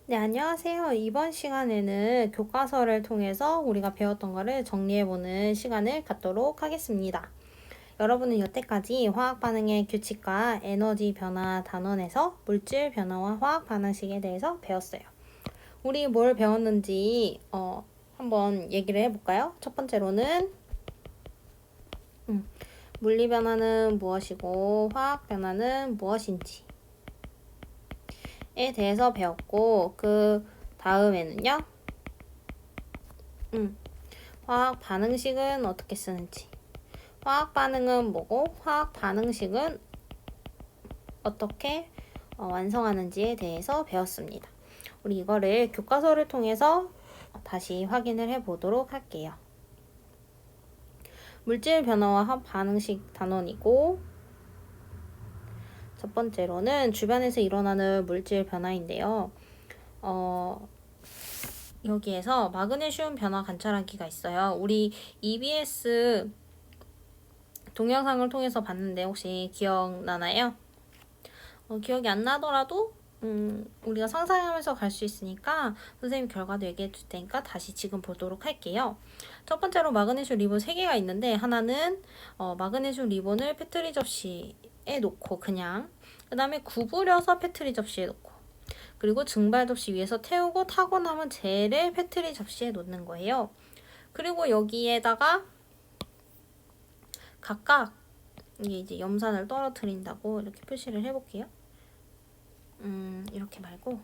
네, 안녕하세요. 이번 시간에는 교과서를 통해서 우리가 배웠던 거를 정리해보는 시간을 갖도록 하겠습니다. 여러분은 여태까지 화학 반응의 규칙과 에너지 변화 단원에서 물질 변화와 화학 반응식에 대해서 배웠어요. 우리 뭘 배웠는지 한번 얘기를 해볼까요? 첫 번째로는 물리 변화는 무엇이고 화학 변화는 무엇인지 에 대해서 배웠고, 그 다음에는요, 화학 반응식은 어떻게 쓰는지, 화학 반응은 뭐고 화학 반응식은 어떻게 완성하는지에 대해서 배웠습니다. 우리 이거를 교과서를 통해서 다시 확인을 해 보도록 할게요. 물질 변화와 화학 반응식 단원이고, 첫 번째로는 주변에서 일어나는 물질 변화인데요. 여기에서 마그네슘 변화 관찰하기가 있어요. 우리 EBS 동영상을 통해서 봤는데 혹시 기억나나요? 기억이 안 나더라도 우리가 상상하면서 갈 수 있으니까 선생님 결과도 얘기해 줄 테니까 다시 지금 보도록 할게요. 첫 번째로 마그네슘 리본 3개가 있는데 하나는 마그네슘 리본을 페트리 접시에 놓고 그냥 그 다음에 구부려서 페트리 접시에 놓고 그리고 증발 접시 위에서 태우고 타고 남은 젤을 페트리 접시에 놓는 거예요. 그리고 여기에다가 각각 이게 이제 염산을 떨어뜨린다고 이렇게 표시를 해볼게요. 이렇게 말고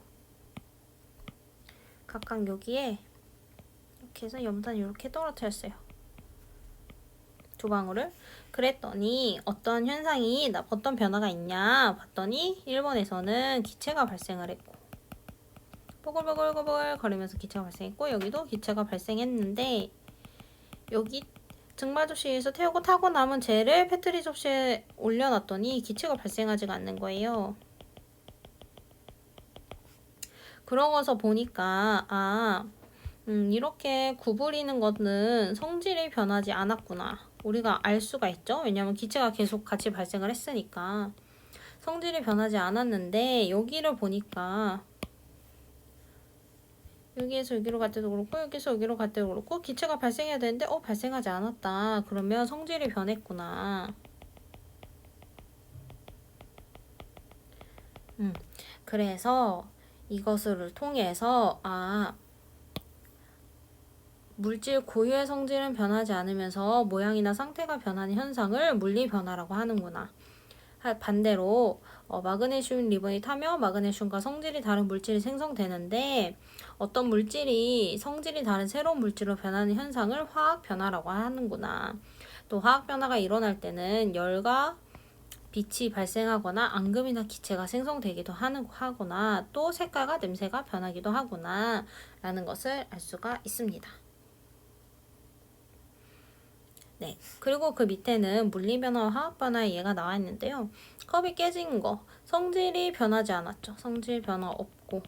각각 여기에 이렇게 해서 염산을 이렇게 떨어뜨렸어요. 2방울을. 그랬더니 어떤 현상이 어떤 변화가 있냐 봤더니 1번에서는 기체가 발생을 했고 뽀글뽀글뽀글 거리면서 기체가 발생했고 여기도 기체가 발생했는데 여기 증발 접시에서 태우고 타고 남은 젤을 페트리 접시에 올려놨더니 기체가 발생하지가 않는 거예요. 그러고서 보니까 이렇게 구부리는 거는 성질이 변하지 않았구나. 우리가 알 수가 있죠. 왜냐면 기체가 계속 같이 발생을 했으니까. 성질이 변하지 않았는데 여기를 보니까 여기에서 여기로 갈 때도 그렇고 여기서 여기로 갈 때도 그렇고 기체가 발생해야 되는데 발생하지 않았다. 그러면 성질이 변했구나. 그래서 이것을 통해서 물질 고유의 성질은 변하지 않으면서 모양이나 상태가 변하는 현상을 물리 변화라고 하는구나. 반대로 마그네슘 리본이 타며 마그네슘과 성질이 다른 물질이 생성되는데 어떤 물질이 성질이 다른 새로운 물질로 변하는 현상을 화학 변화라고 하는구나. 또 화학 변화가 일어날 때는 열과 빛이 발생하거나 앙금이나 기체가 생성되기도 하거나 또 색깔과 냄새가 변하기도 하구나 라는 것을 알 수가 있습니다. 네, 그리고 그 밑에는 물리변화와 화학변화의 예가 나와 있는데요. 컵이 깨진 거, 성질이 변하지 않았죠. 성질 변화 없고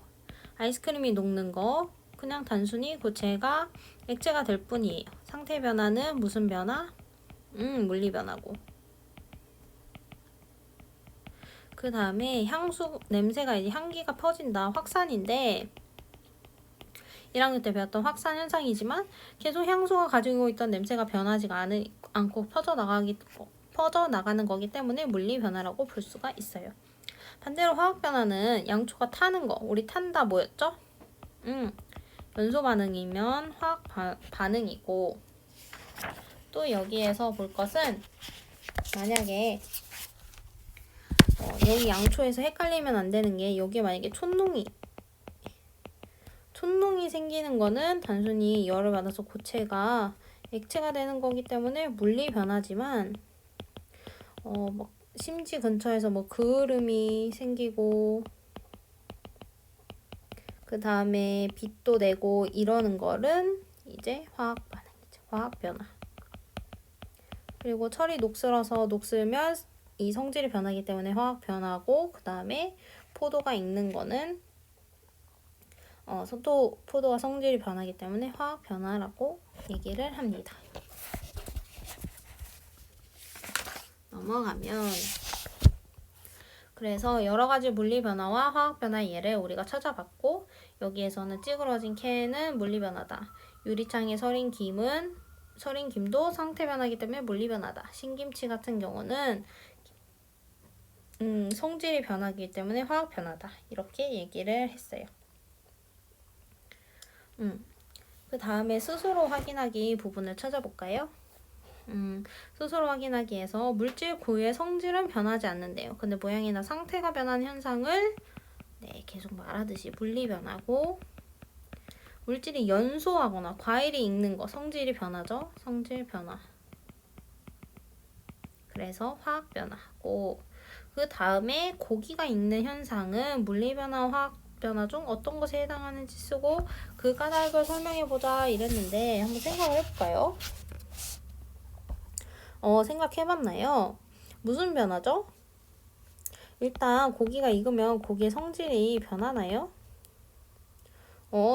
아이스크림이 녹는 거, 그냥 단순히 고체가 액체가 될 뿐이에요. 상태 변화는 무슨 변화? 물리변화고. 그 다음에 향수, 냄새가 이제 향기가 퍼진다. 확산인데 1학년 때 배웠던 확산 현상이지만 계속 향수가 가지고 있던 냄새가 변하지가 않고 퍼져나가는 거기 때문에 물리 변화라고 볼 수가 있어요. 반대로 화학 변화는 양초가 타는 거. 우리 탄다 뭐였죠? 연소 반응이면 화학 반응이고 또 여기에서 볼 것은 만약에 여기 양초에서 헷갈리면 안 되는 게 여기 만약에 촌농이 생기는 거는 단순히 열을 받아서 고체가 액체가 되는 거기 때문에 물리 변화지만 막 심지 근처에서 뭐 그을음이 생기고 그 다음에 빛도 내고 이러는 거는 이제 화학 반응이죠. 화학 변화. 그리고 철이 녹슬면 이 성질이 변하기 때문에 화학 변화고 그 다음에 포도가 익는 거는 포도가 성질이 변하기 때문에 화학 변화라고 얘기를 합니다. 넘어가면 그래서 여러 가지 물리 변화와 화학 변화 예를 우리가 찾아봤고 여기에서는 찌그러진 캔은 물리 변화다. 유리창에 서린 김도 상태 변화이기 때문에 물리 변화다. 신김치 같은 경우는 성질이 변하기 때문에 화학 변화다. 이렇게 얘기를 했어요. 그 다음에 스스로 확인하기 부분을 찾아볼까요? 스스로 확인하기에서 물질 고유의 성질은 변하지 않는데요. 근데 모양이나 상태가 변하는 현상을 계속 말하듯이 물리 변화고 물질이 연소하거나 과일이 익는 거 성질이 변하죠. 성질 변화. 그래서 화학 변화고 그 다음에 고기가 익는 현상은 물리 변화, 화학 변화 중 어떤 것에 해당하는지 쓰고 그 까닭을 설명해보자 이랬는데 한번 생각을 해볼까요? 생각해봤나요? 무슨 변화죠? 일단 고기가 익으면 고기의 성질이 변하나요?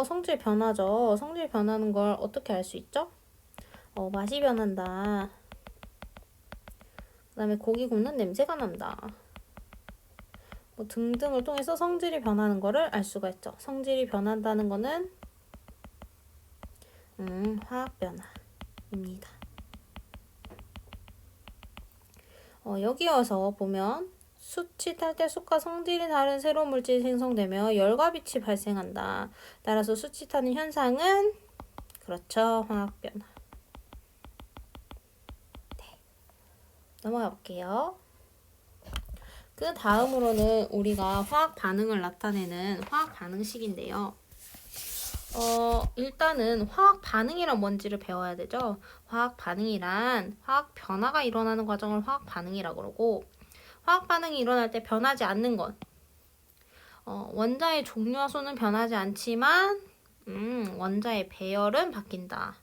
성질 변하죠. 성질 변하는 걸 어떻게 알 수 있죠? 맛이 변한다. 그 다음에 고기 굽는 냄새가 난다. 뭐 등등을 통해서 성질이 변하는 거를 알 수가 있죠. 성질이 변한다는 거는 화학 변화입니다. 여기 와서 보면 숯이 탈 때 숯과 성질이 다른 새로운 물질이 생성되며 열과 빛이 발생한다. 따라서 숯이 타는 현상은 그렇죠. 화학 변화. 넘어가 볼게요. 그 다음으로는 우리가 화학 반응을 나타내는 화학 반응식인데요. 일단은 화학 반응이란 뭔지를 배워야 되죠. 화학 반응이란 화학 변화가 일어나는 과정을 화학 반응이라고 그러고 화학 반응이 일어날 때 변하지 않는 것. 원자의 종류와 수는 변하지 않지만 원자의 배열은 바뀐다.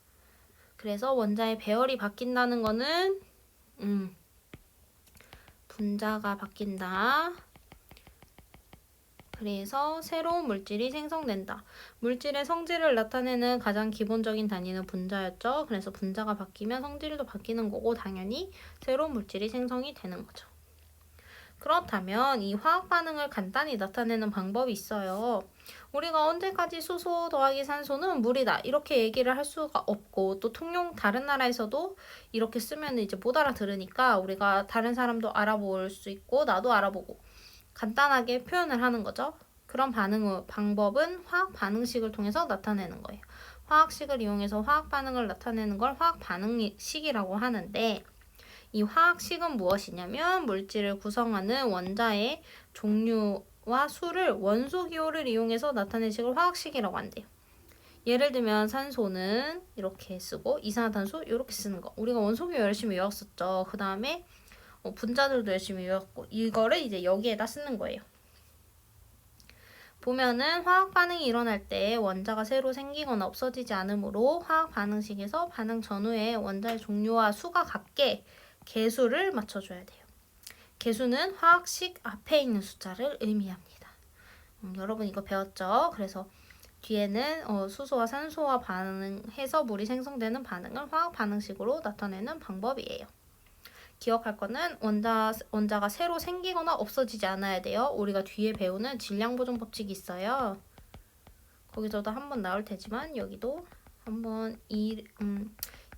그래서 원자의 배열이 바뀐다는 거는 분자가 바뀐다. 그래서 새로운 물질이 생성된다. 물질의 성질을 나타내는 가장 기본적인 단위는 분자였죠. 그래서 분자가 바뀌면 성질도 바뀌는 거고 당연히 새로운 물질이 생성이 되는 거죠. 그렇다면 이 화학 반응을 간단히 나타내는 방법이 있어요. 우리가 언제까지 수소 더하기 산소는 물이다 이렇게 얘기를 할 수가 없고 또 통용 다른 나라에서도 이렇게 쓰면 이제 못 알아들으니까 우리가 다른 사람도 알아볼 수 있고 나도 알아보고 간단하게 표현을 하는 거죠. 그런 방법은 화학 반응식을 통해서 나타내는 거예요. 화학식을 이용해서 화학 반응을 나타내는 걸 화학 반응식이라고 하는데 이 화학식은 무엇이냐면 물질을 구성하는 원자의 종류와 수를 원소 기호를 이용해서 나타낸 식을 화학식이라고 한대요. 예를 들면 산소는 이렇게 쓰고 이산화탄소 이렇게 쓰는 거. 우리가 원소 기호 열심히 외웠었죠. 그 다음에 분자들도 열심히 외웠고 이거를 이제 여기에다 쓰는 거예요. 보면은 화학 반응이 일어날 때 원자가 새로 생기거나 없어지지 않으므로 화학 반응식에서 반응 전후에 원자의 종류와 수가 같게 개수를 맞춰줘야 돼요. 개수는 화학식 앞에 있는 숫자를 의미합니다. 여러분 이거 배웠죠? 그래서 뒤에는 수소와 산소와 반응해서 물이 생성되는 반응을 화학 반응식으로 나타내는 방법이에요. 기억할 거는 원자가 새로 생기거나 없어지지 않아야 돼요. 우리가 뒤에 배우는 질량 보존 법칙이 있어요. 거기서도 한번 나올 테지만 여기도 한번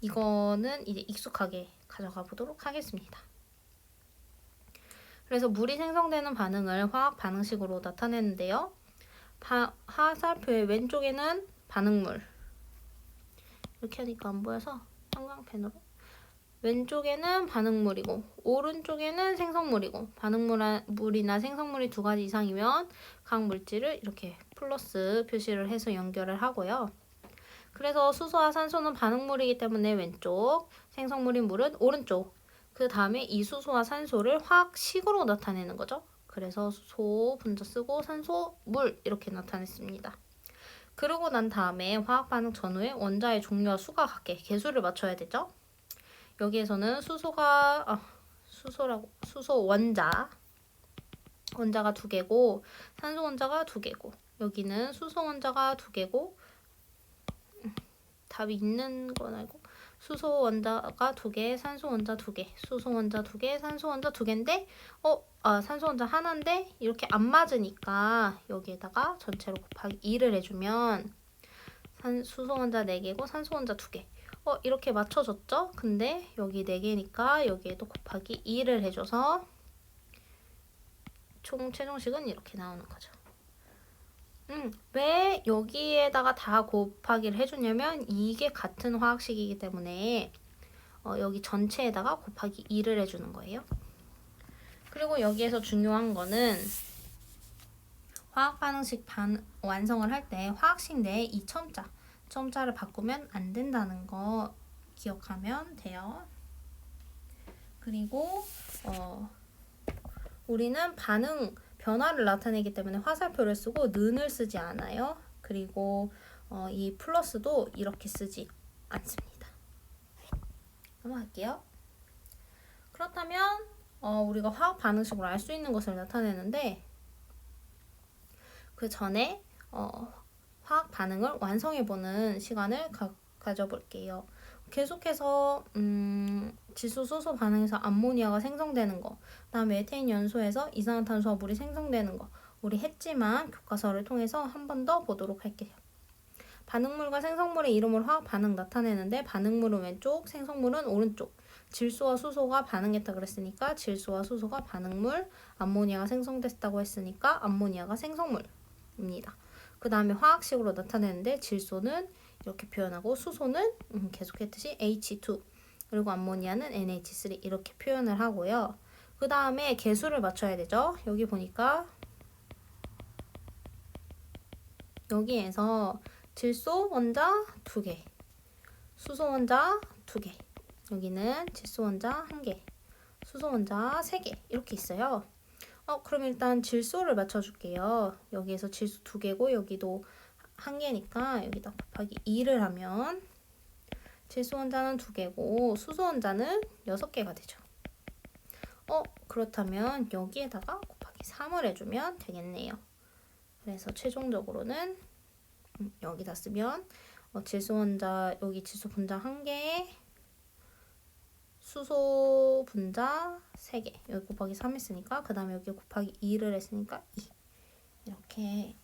이거는 이제 익숙하게 가져가 보도록 하겠습니다. 그래서 물이 생성되는 반응을 화학 반응식으로 나타내는데요. 화살표의 왼쪽에는 반응물 이렇게 하니까 안 보여서 형광펜으로 왼쪽에는 반응물이고 오른쪽에는 생성물이고 반응물이나 생성물이 두 가지 이상이면 각 물질을 이렇게 플러스 표시를 해서 연결을 하고요. 그래서 수소와 산소는 반응물이기 때문에 왼쪽, 생성물인 물은 오른쪽. 그 다음에 이 수소와 산소를 화학식으로 나타내는 거죠. 그래서 수소 분자 쓰고 산소, 물 이렇게 나타냈습니다. 그러고 난 다음에 화학 반응 전후에 원자의 종류와 수가 같게 개수를 맞춰야 되죠. 여기에서는 수소 원자가 2개고 산소 원자가 2개고 여기는 수소 원자가 2개고 답이 있는 건 알고 수소 원자가 2개, 산소 원자 2개, 수소 원자 2개, 산소 원자 2개인데 산소 원자 하나인데 이렇게 안 맞으니까 여기에다가 전체로 곱하기 2를 해주면 수소 원자 4개고 산소 원자 2개. 이렇게 맞춰줬죠? 근데 여기 4개니까 여기에도 곱하기 2를 해줘서 총 최종식은 이렇게 나오는 거죠. 왜 여기에다가 다 곱하기를 해주냐면 이게 같은 화학식이기 때문에 여기 전체에다가 곱하기 2를 해주는 거예요. 그리고 여기에서 중요한 거는 화학 반응식 완성을 할 때 화학식 내에 이 첨자를 바꾸면 안 된다는 거 기억하면 돼요. 그리고 우리는 변화를 나타내기 때문에 화살표를 쓰고 는을 쓰지 않아요. 그리고 이 플러스도 이렇게 쓰지 않습니다. 넘어갈게요. 그렇다면 우리가 화학 반응식으로 알 수 있는 것을 나타내는데 그 전에 화학 반응을 완성해보는 시간을 가져볼게요. 계속해서 질소 수소 반응에서 암모니아가 생성되는 거, 그다음에 에테인 연소에서 이산화탄소와 물이 생성되는 거 우리 했지만 교과서를 통해서 한 번 더 보도록 할게요. 반응물과 생성물의 이름으로 화학 반응 나타내는데 반응물은 왼쪽, 생성물은 오른쪽. 질소와 수소가 반응했다 그랬으니까 질소와 수소가 반응물, 암모니아가 생성됐다고 했으니까 암모니아가 생성물입니다. 그 다음에 화학식으로 나타내는데 질소는 이렇게 표현하고 수소는 계속했듯이 H2 그리고 암모니아는 NH3 이렇게 표현을 하고요. 그 다음에 개수를 맞춰야 되죠. 여기 보니까 여기에서 질소 원자 2개, 수소 원자 2개, 여기는 질소 원자 1개, 수소 원자 3개 이렇게 있어요. 그럼 일단 질소를 맞춰줄게요. 여기에서 질소 2개고 여기도 1개니까 여기다 곱하기 2를 하면 질소 원자는 2개고 수소 원자는 6개가 되죠. 그렇다면 여기에다가 곱하기 3을 해주면 되겠네요. 그래서 최종적으로는 여기다 쓰면 질소 원자 여기 질소 분자 1개에 수소 분자 3개 여기 곱하기 3 했으니까 그 다음에 여기 곱하기 2를 했으니까 2 이렇게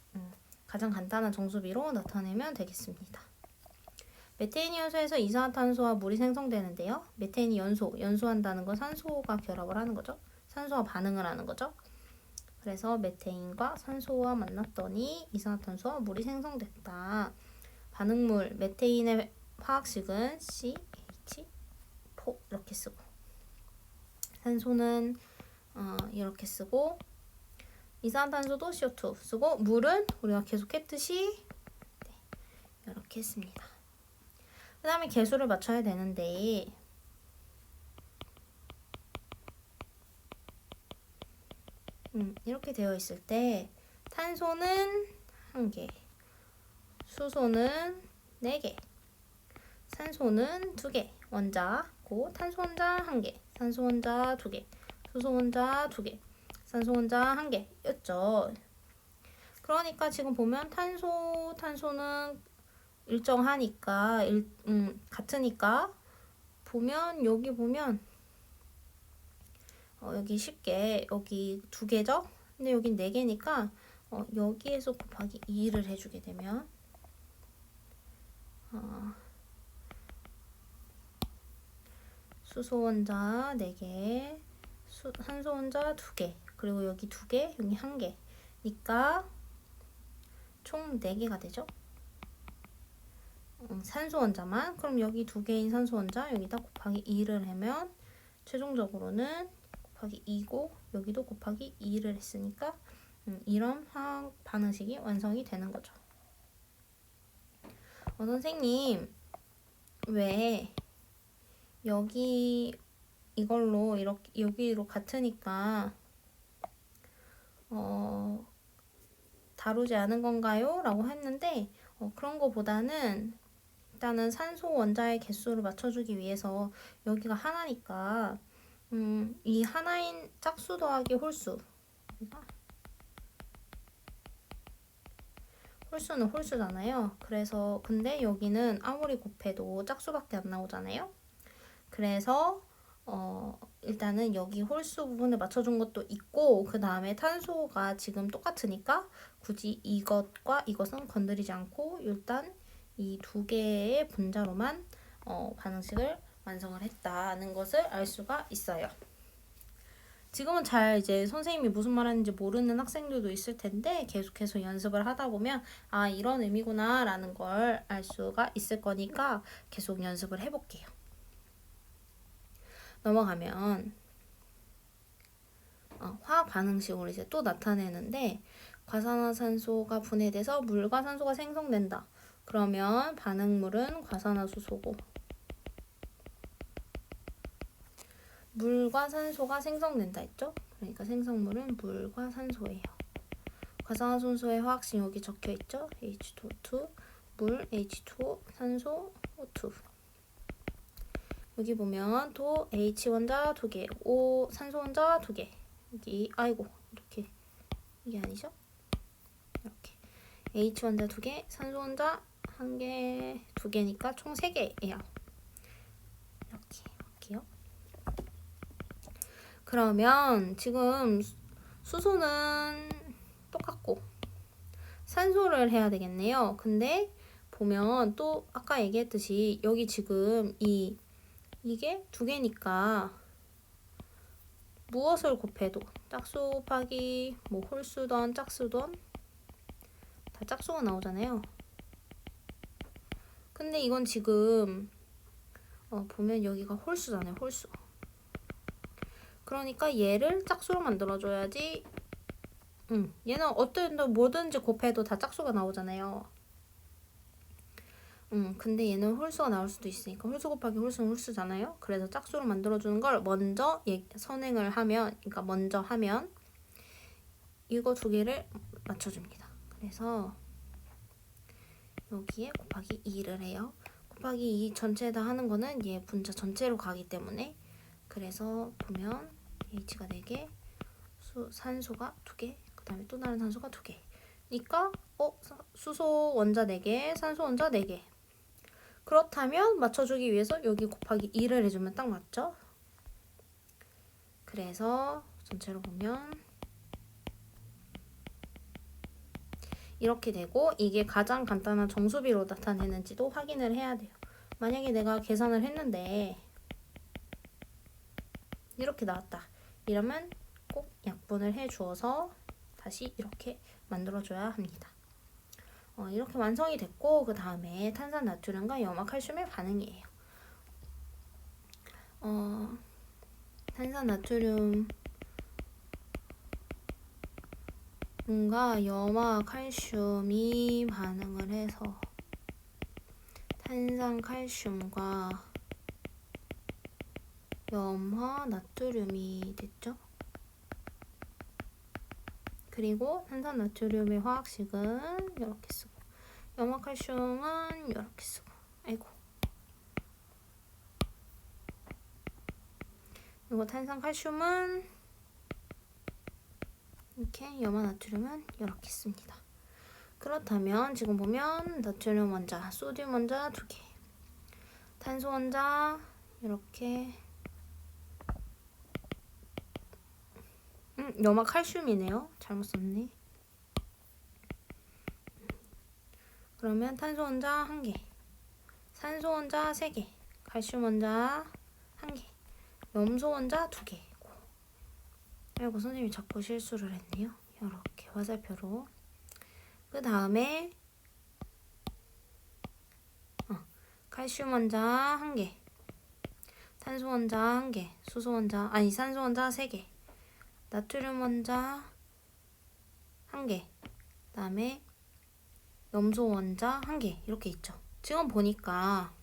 가장 간단한 정수비로 나타내면 되겠습니다. 메테인 연소에서 이산화탄소와 물이 생성되는데요. 메테인이 연소한다는 건 산소가 결합을 하는 거죠. 산소와 반응을 하는 거죠. 그래서 메테인과 산소와 만났더니 이산화탄소와 물이 생성됐다. 반응물 메테인의 화학식은 CH4 이렇게 쓰고 산소는 이렇게 쓰고 이산화탄소도 CO2 쓰고 물은 우리가 계속 했듯이 이렇게 했습니다. 그 다음에 개수를 맞춰야 되는데 이렇게 되어 있을 때 탄소는 1개, 수소는 4개, 산소는 2개, 원자고 탄소 원자 1개, 산소 원자 2개, 수소 원자 2개, 산소 원자 1개 였죠. 그러니까 지금 보면 탄소는 일정하니까 같으니까 보면 여기 보면 여기 쉽게 여기 2개죠? 근데 여긴 4개니까 여기에서 곱하기 2를 해주게 되면 수소 원자 4개, 산소 원자 2개, 그리고 여기 2개, 여기 1개니까 총 4개가 되죠? 산소 원자만 그럼 여기 2개인 산소 원자 여기다 곱하기 2를 하면 최종적으로는 곱하기 2고 여기도 곱하기 2를 했으니까 이런 화학 반응식이 완성이 되는 거죠. 선생님 왜 여기 이걸로 이렇게 여기로 같으니까 다루지 않은 건가요? 라고 했는데 그런 거보다는 일단은 산소 원자의 개수를 맞춰주기 위해서 여기가 하나니까 이 하나인 짝수 더하기 홀수 홀수는 홀수잖아요. 그래서 근데 여기는 아무리 곱해도 짝수밖에 안 나오잖아요. 그래서 일단은 여기 홀수 부분을 맞춰준 것도 있고 그 다음에 탄소가 지금 똑같으니까 굳이 이것과 이것은 건드리지 않고 일단 이 두 개의 분자로만 반응식을 완성을 했다는 것을 알 수가 있어요. 지금은 잘 이제 선생님이 무슨 말하는지 모르는 학생들도 있을 텐데 계속해서 연습을 하다 보면 아 이런 의미구나 라는 걸 알 수가 있을 거니까 계속 연습을 해볼게요. 넘어가면 화학 반응식으로 이제 또 나타내는데 과산화산소가 분해돼서 물과 산소가 생성된다. 그러면 반응물은 과산화수소고 물과 산소가 생성된다 했죠? 그러니까 생성물은 물과 산소예요. 과산화순소의 화학식 여기 적혀 있죠? H2O2, 물, H2O, 산소, O2. 여기 보면 또 H 원자 2개, O 산소 원자 2개. 여기 아이고 이렇게 이게 아니죠? 이렇게 H 원자 2개, 산소 원자 1개, 2개니까 총 3개예요. 이렇게 할게요. 그러면 지금 수소는 똑같고 산소를 해야 되겠네요. 근데 보면 또 아까 얘기했듯이 여기 지금 이게 2개니까 무엇을 곱해도 짝수 곱하기 뭐 홀수던 짝수던 다 짝수가 나오잖아요. 근데 이건 지금 보면 여기가 홀수잖아요. 홀수. 그러니까 얘를 짝수로 만들어줘야지 얘는 뭐든지 곱해도 다 짝수가 나오잖아요. 근데 얘는 홀수가 나올 수도 있으니까 홀수 곱하기 홀수는 홀수잖아요. 그래서 짝수로 만들어주는 걸 먼저 선행을 하면, 그러니까 먼저 하면 이거 2개를 맞춰줍니다. 그래서 여기에 곱하기 2를 해요. 곱하기 2 전체에다 하는 거는 얘 분자 전체로 가기 때문에 그래서 보면 H가 4개, 산소가 2개, 그 다음에 또 다른 산소가 2개. 그러니까 수소 원자 4개, 산소 원자 4개. 그렇다면 맞춰주기 위해서 여기 곱하기 2를 해주면 딱 맞죠? 그래서 전체로 보면 이렇게 되고 이게 가장 간단한 정수비로 나타내는지도 확인을 해야 돼요. 만약에 내가 계산을 했는데 이렇게 나왔다. 이러면 꼭 약분을 해주어서 다시 이렇게 만들어줘야 합니다. 이렇게 완성이 됐고 그 다음에 탄산 나트륨과 염화칼슘의 반응이에요. 탄산 나트륨과 염화칼슘이 반응을 해서 탄산칼슘과 염화나트륨이 됐죠. 그리고 탄산 나트륨의 화학식은 이렇게 쓰고 염화칼슘은 이렇게 쓰고 아이고 그리고 탄산칼슘은 이렇게 염화나트륨은 이렇게 씁니다. 그렇다면 지금 보면 나트륨 원자, 소듐 원자 2개, 탄소 원자 이렇게 염화칼슘이네요. 잘못 썼네. 그러면 탄소 원자 1개, 산소 원자 3개, 칼슘 원자 1개, 염소 원자 2개. 아이고 선생님이 자꾸 실수를 했네요. 이렇게 화살표로. 그 다음에 칼슘 원자 1개, 탄소 원자 1개, 산소 원자 3개, 나트륨 원자 1개, 그 다음에 염소 원자 1개 이렇게 있죠. 지금 보니까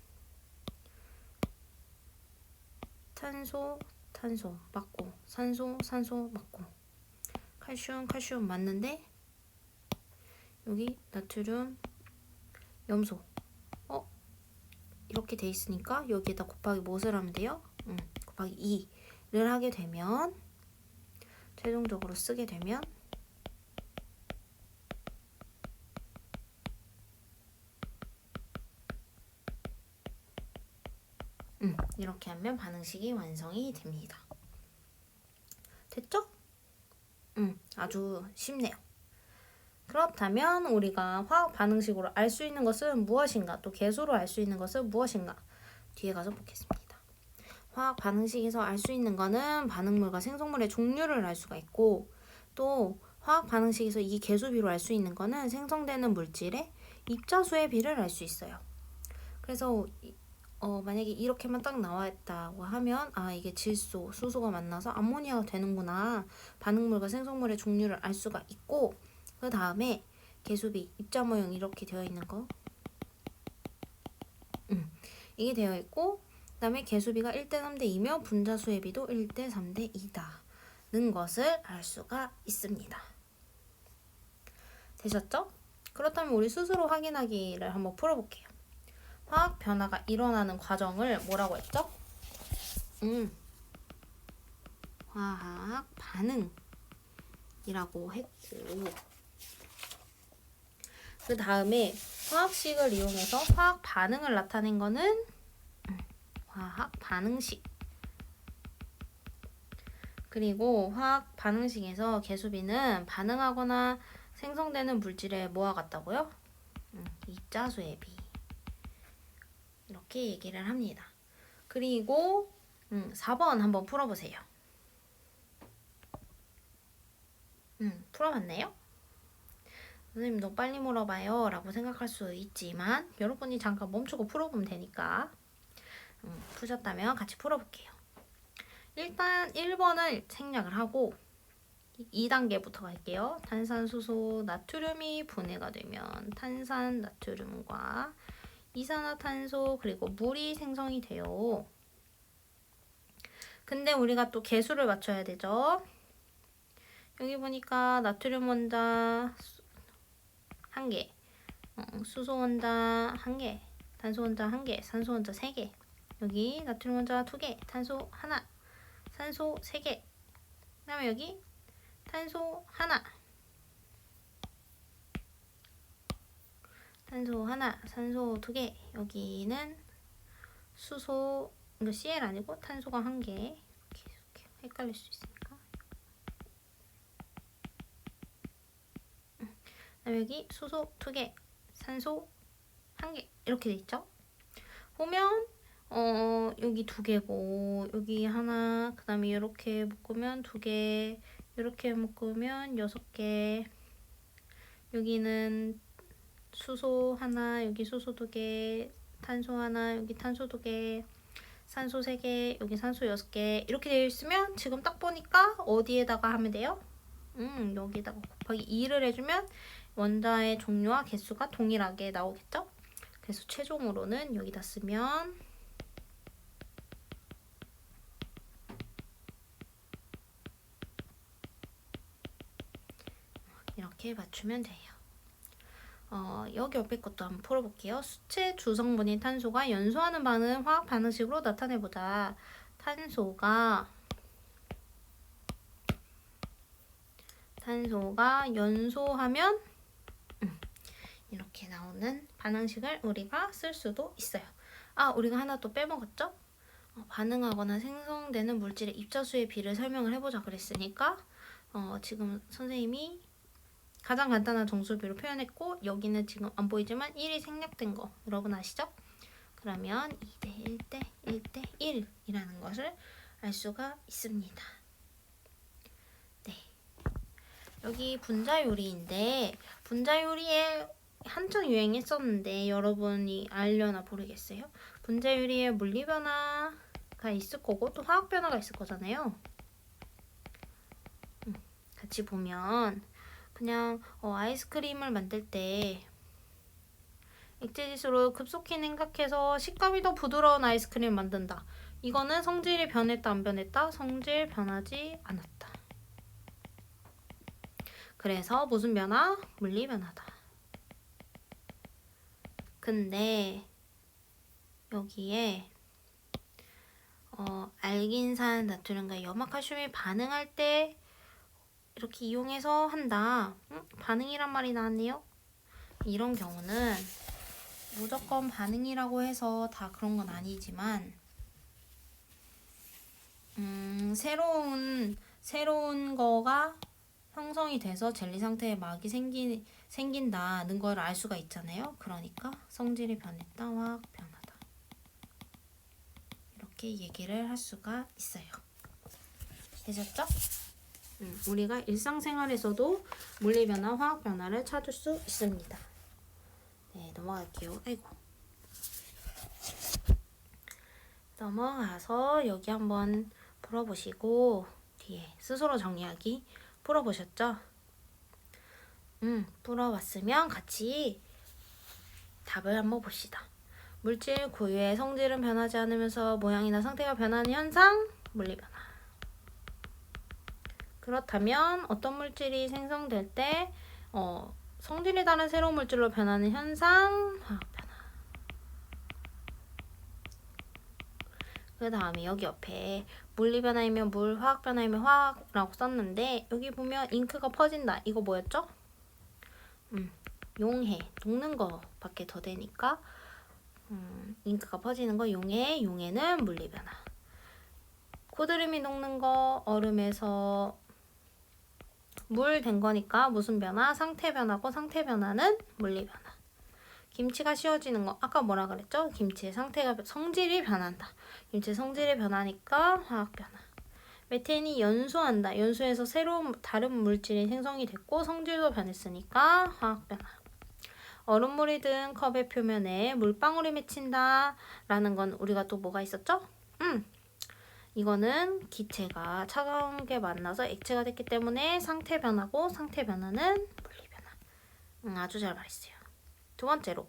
탄소 맞고 산소 맞고 칼슘 맞는데 여기 나트륨 염소 이렇게 돼 있으니까 여기에다 곱하기 무엇을 하면 돼요? 곱하기 2를 하게 되면 최종적으로 쓰게 되면 이렇게 하면 반응식이 완성이 됩니다. 됐죠? 아주 쉽네요. 그렇다면 우리가 화학 반응식으로 알 수 있는 것은 무엇인가? 또 계수로 알 수 있는 것은 무엇인가? 뒤에 가서 보겠습니다. 화학 반응식에서 알 수 있는 거는 반응물과 생성물의 종류를 알 수가 있고, 또 화학 반응식에서 이 계수비로 알 수 있는 거는 생성되는 물질의 입자수의 비를 알 수 있어요. 그래서 만약에 이렇게만 딱 나와있다고 하면 이게 질소, 수소가 만나서 암모니아가 되는구나. 반응물과 생성물의 종류를 알 수가 있고, 그 다음에 계수비, 입자 모형 이렇게 되어 있는 거 이게 되어 있고, 그 다음에 계수비가 1대 3대 2며 분자수의 비도 1대 3대 2다는 것을 알 수가 있습니다. 되셨죠? 그렇다면 우리 스스로 확인하기를 한번 풀어볼게요. 화학 변화가 일어나는 과정을 뭐라고 했죠? 화학 반응이라고 했고, 그 다음에 화학식을 이용해서 화학 반응을 나타낸 거는 화학 반응식. 그리고 화학 반응식에서 계수비는 반응하거나 생성되는 물질의 뭐와 같다고요? 입자수의 비. 이렇게 얘기를 합니다. 그리고 4번 한번 풀어보세요. 풀어봤네요? 선생님 너무 빨리 물어봐요 라고 생각할 수 있지만 여러분이 잠깐 멈추고 풀어보면 되니까 푸셨다면 같이 풀어볼게요. 일단 1번을 생략을 하고 2단계부터 갈게요. 탄산수소, 나트륨이 분해가 되면 탄산, 나트륨과 이산화탄소 그리고 물이 생성이 돼요. 근데 우리가 또 계수를 맞춰야 되죠. 여기 보니까 나트륨 원자 1개, 수소 원자 1개, 탄소 원자 1개, 산소 원자 3개. 여기 나트륨 원자 2개, 탄소 1, 산소 3개. 그 다음에 여기 탄소 1, 탄소 1, 산소 2개. 여기는 수소, 이거 Cl 아니고 탄소가 1개. 이렇게 헷갈릴 수 있으니까. 그다음에 여기 수소 2개, 산소 1개. 이렇게 돼 있죠? 보면 여기 2개고 여기 하나, 그 다음에 이렇게 묶으면 2개, 이렇게 묶으면 6개. 여기는 수소 하나, 여기 수소 2개, 탄소 하나, 여기 탄소 2개, 산소 3개, 여기 산소 6개. 이렇게 되어 있으면 지금 딱 보니까 어디에다가 하면 돼요? 여기다가 곱하기 2를 해주면 원자의 종류와 개수가 동일하게 나오겠죠? 그래서 최종으로는 여기다 쓰면 이렇게 맞추면 돼요. 여기 옆에 것도 한번 풀어볼게요. 수체 주성분인 탄소가 연소하는 반응 화학 반응식으로 나타내보자. 탄소가 연소하면 이렇게 나오는 반응식을 우리가 쓸 수도 있어요. 우리가 하나 또 빼먹었죠? 반응하거나 생성되는 물질의 입자수의 비를 설명을 해보자 그랬으니까 지금 선생님이 가장 간단한 정수비로 표현했고 여기는 지금 안 보이지만 1이 생략된 거 여러분 아시죠? 그러면 2대 1대 1대 1이라는 것을 알 수가 있습니다. 네, 여기 분자요리인데 분자요리에 한창 유행했었는데 여러분이 알려나 모르겠어요. 분자요리에 물리변화가 있을 거고 또 화학변화가 있을 거잖아요. 같이 보면 그냥 아이스크림을 만들 때 액체지수로 급속히 냉각해서 식감이 더 부드러운 아이스크림을 만든다. 이거는 성질이 변했다 안 변했다? 성질 변하지 않았다. 그래서 무슨 변화? 물리 변화다. 근데 여기에 알긴산 나트륨과 염화칼슘이 반응할 때 이렇게 이용해서 한다. 반응이란 말이 나왔네요. 이런 경우는 무조건 반응이라고 해서 다 그런 건 아니지만 새로운 거가 형성이 돼서 젤리 상태의 막이 생긴다는 걸 알 수가 있잖아요. 그러니까 성질이 변했다, 화학 변화다. 이렇게 얘기를 할 수가 있어요. 되셨죠? 우리가 일상생활에서도 물리변화, 화학변화를 찾을 수 있습니다. 네, 넘어갈게요. 아이고. 넘어가서 여기 한번 풀어보시고 뒤에 스스로 정리하기 풀어보셨죠? 풀어봤으면 같이 답을 한번 봅시다. 물질 고유의 성질은 변하지 않으면서 모양이나 상태가 변하는 현상, 물리변화. 그렇다면 어떤 물질이 생성될 때 성질이 다른 새로운 물질로 변하는 현상, 화학변화. 그 다음에 여기 옆에 물리변화이면 물, 화학변화이면 화학라고 썼는데 여기 보면 잉크가 퍼진다. 이거 뭐였죠? 용해, 녹는 거밖에 더 되니까 잉크가 퍼지는 거 용해, 용해는 물리변화. 고드름이 녹는 거 얼음에서 물 된 거니까 무슨 변화? 상태 변화고 상태 변화는 물리변화. 김치가 씌워지는 거 아까 뭐라 그랬죠? 김치의 성질이 변한다. 김치의 성질이 변하니까 화학 변화. 메테인이 연소한다. 연소해서 새로운 다른 물질이 생성이 됐고 성질도 변했으니까 화학 변화. 얼음물이 든 컵의 표면에 물방울이 맺힌다 라는 건 우리가 또 뭐가 있었죠? 이거는 기체가 차가운 게 만나서 액체가 됐기 때문에 상태 변화고 상태 변화는 물리 변화. 아주 잘 말했어요. 두 번째로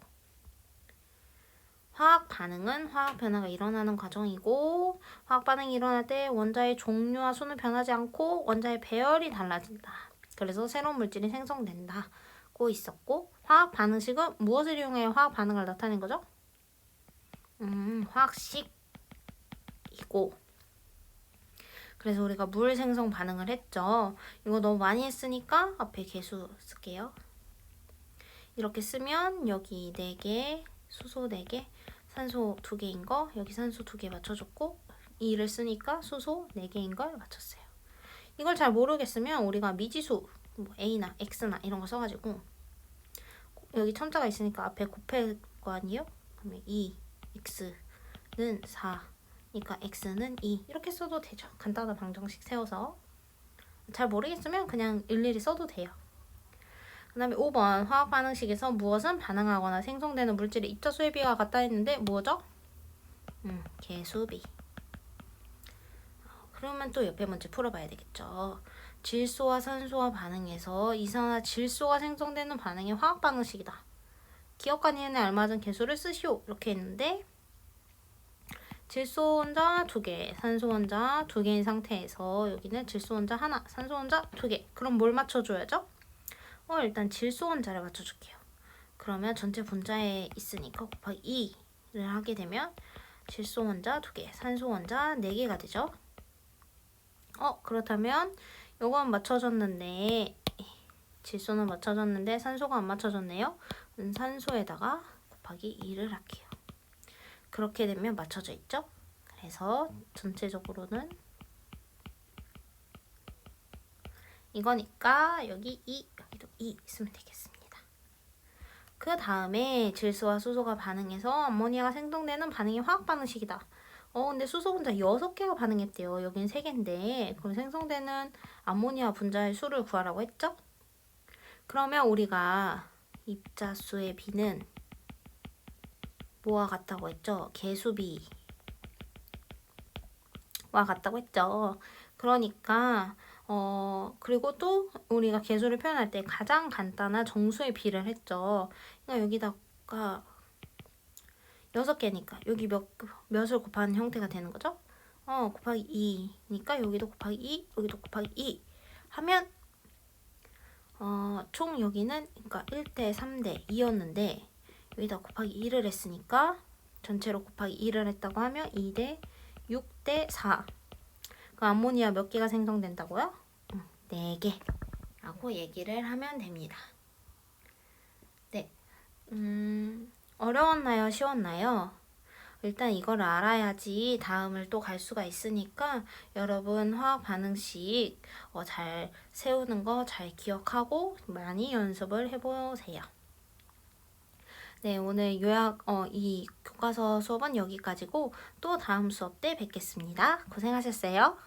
화학 반응은 화학 변화가 일어나는 과정이고 화학 반응이 일어날 때 원자의 종류와 수는 변하지 않고 원자의 배열이 달라진다. 그래서 새로운 물질이 생성된다고 있었고 화학 반응식은 무엇을 이용해 화학 반응을 나타낸 거죠? 화학식이고 그래서 우리가 물 생성 반응을 했죠. 이거 너무 많이 했으니까 앞에 개수 쓸게요. 이렇게 쓰면 여기 4개, 수소 4개, 산소 2개인 거 여기 산소 2개 맞춰줬고 2를 쓰니까 수소 4개인 걸 맞췄어요. 이걸 잘 모르겠으면 우리가 미지수 뭐 A나 X나 이런 거 써가지고 여기 첨자가 있으니까 앞에 곱할 거 아니에요? 그러면 2, X는 4 그러니까 X는 2 이렇게 써도 되죠. 간단한 방정식 세워서 잘 모르겠으면 그냥 일일이 써도 돼요. 그 다음에 5번 화학 반응식에서 무엇은 반응하거나 생성되는 물질의 입자 수의 비가 같다 했는데 뭐죠? 개수비. 그러면 또 옆에 문제 풀어봐야 되겠죠. 질소와 산소와 반응해서 이산화질소가 생성되는 반응이 화학 반응식이다. 기억과 니은에 알맞은 개수를 쓰시오 이렇게 했는데 질소 원자 2개, 산소 원자 2개인 상태에서 여기는 질소 원자 하나, 산소 원자 2개. 그럼 뭘 맞춰줘야죠? 일단 질소 원자를 맞춰줄게요. 그러면 전체 분자에 있으니까 곱하기 2를 하게 되면 질소 원자 2개, 산소 원자 4개가 되죠. 그렇다면 요건 맞춰줬는데 질소는 맞춰줬는데 산소가 안 맞춰졌네요. 산소에다가 곱하기 2를 할게요. 그렇게 되면 맞춰져 있죠? 그래서 전체적으로는 이거니까 여기 2, 여기도 2 있으면 되겠습니다. 그 다음에 질소와 수소가 반응해서 암모니아가 생성되는 반응이 화학 반응식이다. 근데 수소 분자 6개가 반응했대요. 여긴 3개인데 그럼 생성되는 암모니아 분자의 수를 구하라고 했죠? 그러면 우리가 입자수의 비는 뭐와 같다고 했죠? 개수비와 같다고 했죠. 그러니까 그리고 또 우리가 개수를 표현할 때 가장 간단한 정수의 비를 했죠. 그러니까 여기다가 6개니까 여기 몇을 곱하는 형태가 되는 거죠? 곱하기 2니까 여기도 곱하기 2, 여기도 곱하기 2 하면 총 여기는 그러니까 1대 3대 2였는데 여기다 곱하기 2를 했으니까 전체로 곱하기 2를 했다고 하면 2대 6대 4. 그 암모니아 몇 개가 생성된다고요? 4개 라고 얘기를 하면 됩니다. 네. 어려웠나요? 쉬웠나요? 일단 이걸 알아야지 다음을 또 갈 수가 있으니까 여러분 화학 반응식 잘 세우는 거 잘 기억하고 많이 연습을 해보세요. 네, 오늘 이 교과서 수업은 여기까지고 또 다음 수업 때 뵙겠습니다. 고생하셨어요.